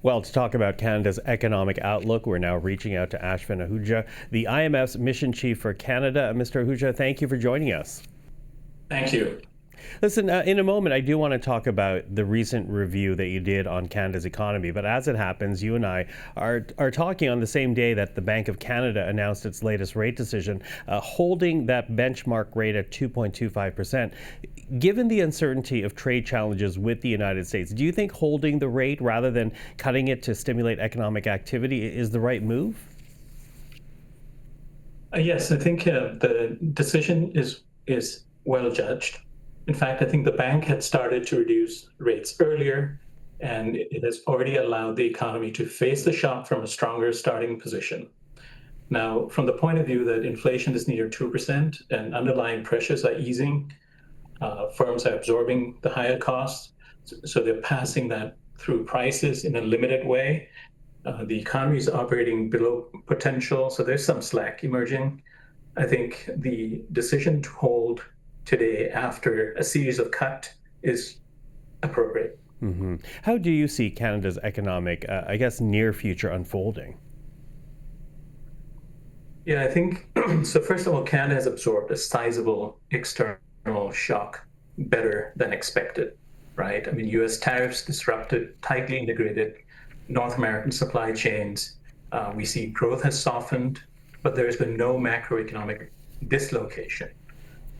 Well, to talk about Canada's economic outlook, we're now reaching out to Ashvin Ahuja, the IMF's mission chief for Canada. Mr. Ahuja, thank you for joining us. Thank you. Listen, in a moment, I do want to talk about the recent review that you did on Canada's economy. But as it happens, you and I are talking on the same day that the Bank of Canada announced its latest rate decision, holding that benchmark rate at 2.25%. Given the uncertainty of trade challenges with the United States, do you think holding the rate rather than cutting it to stimulate economic activity is the right move? Yes, I think the decision is well judged. In fact, I think the bank had started to reduce rates earlier, and it has already allowed the economy to face the shock from a stronger starting position. Now, from the point of view that inflation is near 2% and underlying pressures are easing, firms are absorbing the higher costs, so they're passing that through prices in a limited way. The economy is operating below potential, so there's some slack emerging. I think the decision to hold today after a series of cuts is appropriate. How do you see Canada's economic, near future unfolding? Yeah, I think so. First of all, Canada has absorbed a sizable external shock better than expected, right? I mean, US tariffs disrupted tightly integrated North American supply chains. We see growth has softened, but there has been no macroeconomic dislocation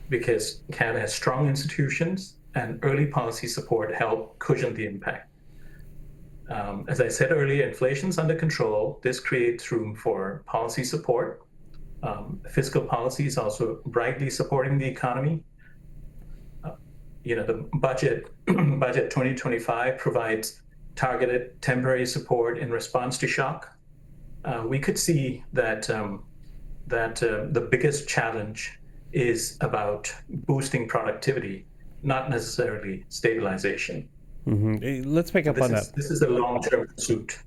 because Canada has strong institutions and early policy support help cushion the impact. As I said earlier, inflation's under control. This creates room for policy support. Fiscal policy is also brightly supporting the economy. The budget 2025 provides targeted temporary support in response to shock. We could see that the biggest challenge is about boosting productivity, not necessarily stabilization. Let's pick up on that. This is a long-term pursuit.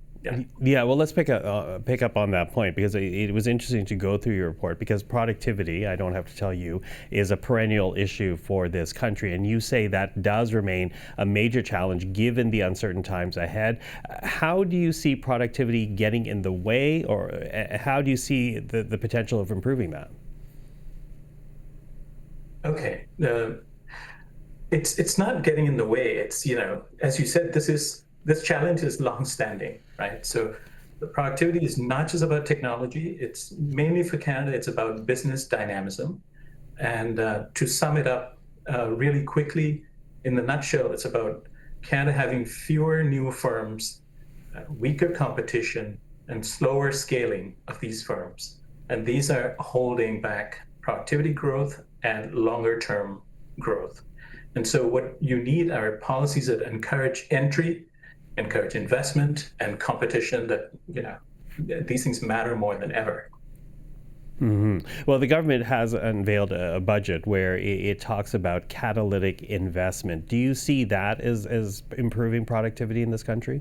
Yeah, well, let's pick up on that point because it was interesting to go through your report because productivity, I don't have to tell you, is a perennial issue for this country. And you say that does remain a major challenge given the uncertain times ahead. How do you see productivity getting in the way, or how do you see the potential of improving that? Okay. It's not getting in the way. It's, as you said, this challenge is long-standing, right? So the productivity is not just about technology. It's mainly for Canada, it's about business dynamism. And to sum it up really quickly, in the nutshell, it's about Canada having fewer new firms, weaker competition, and slower scaling of these firms. And these are holding back productivity growth and longer-term growth. And so what you need are policies that encourage entry, encourage investment and competition. That these things matter more than ever. Well, the government has unveiled a budget where it talks about catalytic investment. Do you see that as improving productivity in this country?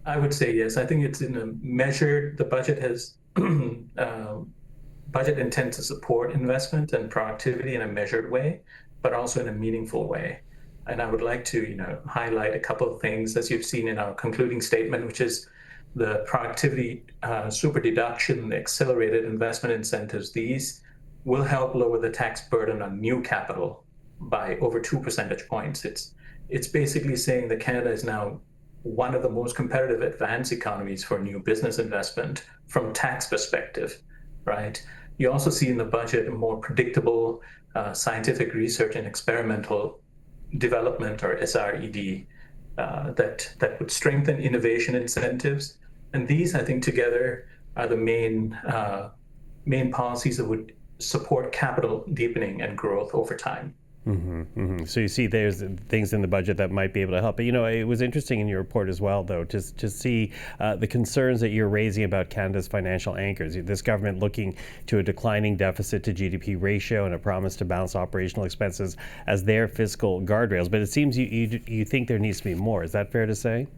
I would say yes. I think it's in a measure. The budget has budget intends to support investment and productivity in a measured way, but also in a meaningful way. And I would like to, highlight a couple of things, as you've seen in our concluding statement, which is the productivity super deduction, the accelerated investment incentives. These will help lower the tax burden on new capital by over 2 percentage points. It's basically saying that Canada is now one of the most competitive advanced economies for new business investment from tax perspective, right? You also see in the budget a more predictable scientific research and experimental development, or SR&ED, that would strengthen innovation incentives. And these, I think, together are the main policies that would support capital deepening and growth over time. So you see there's things in the budget that might be able to help. But, it was interesting in your report as well, though, to see the concerns that you're raising about Canada's financial anchors. This government looking to a declining deficit to GDP ratio and a promise to balance operational expenses as their fiscal guardrails. But it seems you think there needs to be more. Is that fair to say?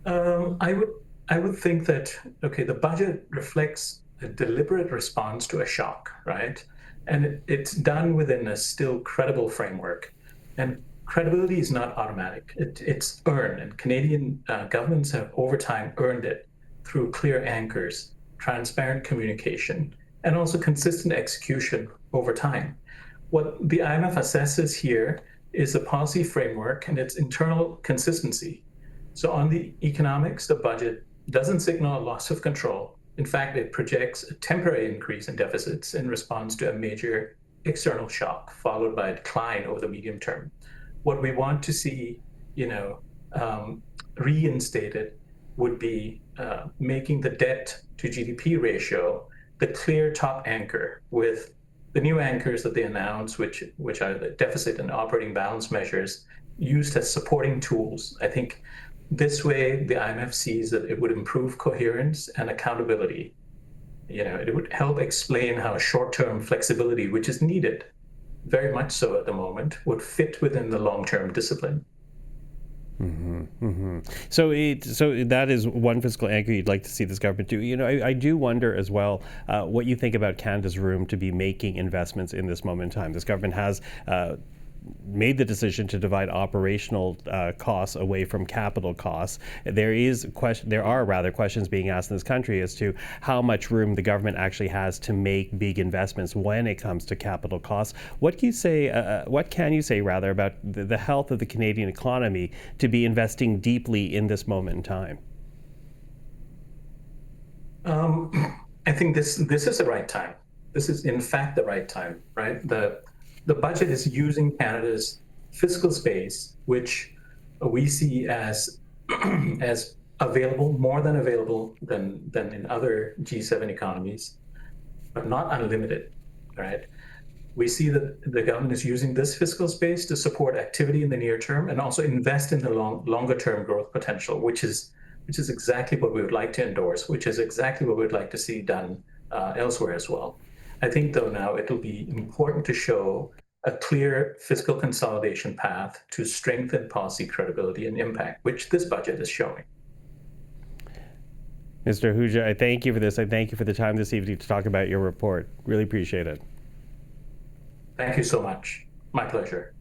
I would think that, the budget reflects a deliberate response to a shock, right? And it's done within a still credible framework. And credibility is not automatic. It's earned, and Canadian governments have over time earned it through clear anchors, transparent communication, and also consistent execution over time. What the IMF assesses here is the policy framework and its internal consistency. So, on the economics, the budget doesn't signal a loss of control. In fact, it projects a temporary increase in deficits in response to a major external shock, followed by a decline over the medium term. What we want to see, you know, reinstated would be making the debt to GDP ratio the clear top anchor, with the new anchors that they announced, which are the deficit and operating balance measures, used as supporting tools. I think this way the IMF sees that it would improve coherence and accountability. It would help explain how short-term flexibility, which is needed very much so at the moment, would fit within the long-term discipline. So that is one fiscal anchor you'd like to see this government do. I do wonder as well what you think about Canada's room to be making investments in this moment in time. This government has made the decision to divide operational costs away from capital costs. There are questions being asked in this country as to how much room the government actually has to make big investments when it comes to capital costs. What can you say about the health of the Canadian economy to be investing deeply in this moment in time? I think this is the right time. This is in fact the right time, right? The budget is using Canada's fiscal space, which we see as as available, more than available than in other G7 economies, but not unlimited, right? We see that the government is using this fiscal space to support activity in the near term and also invest in the longer term growth potential, which is exactly what we would like to endorse, which is exactly what we'd like to see done elsewhere as well. I think, though, now it'll be important to show a clear fiscal consolidation path to strengthen policy credibility and impact, which this budget is showing. Mr. Ahuja, I thank you for this. I thank you for the time this evening to talk about your report. Really appreciate it. Thank you so much. My pleasure.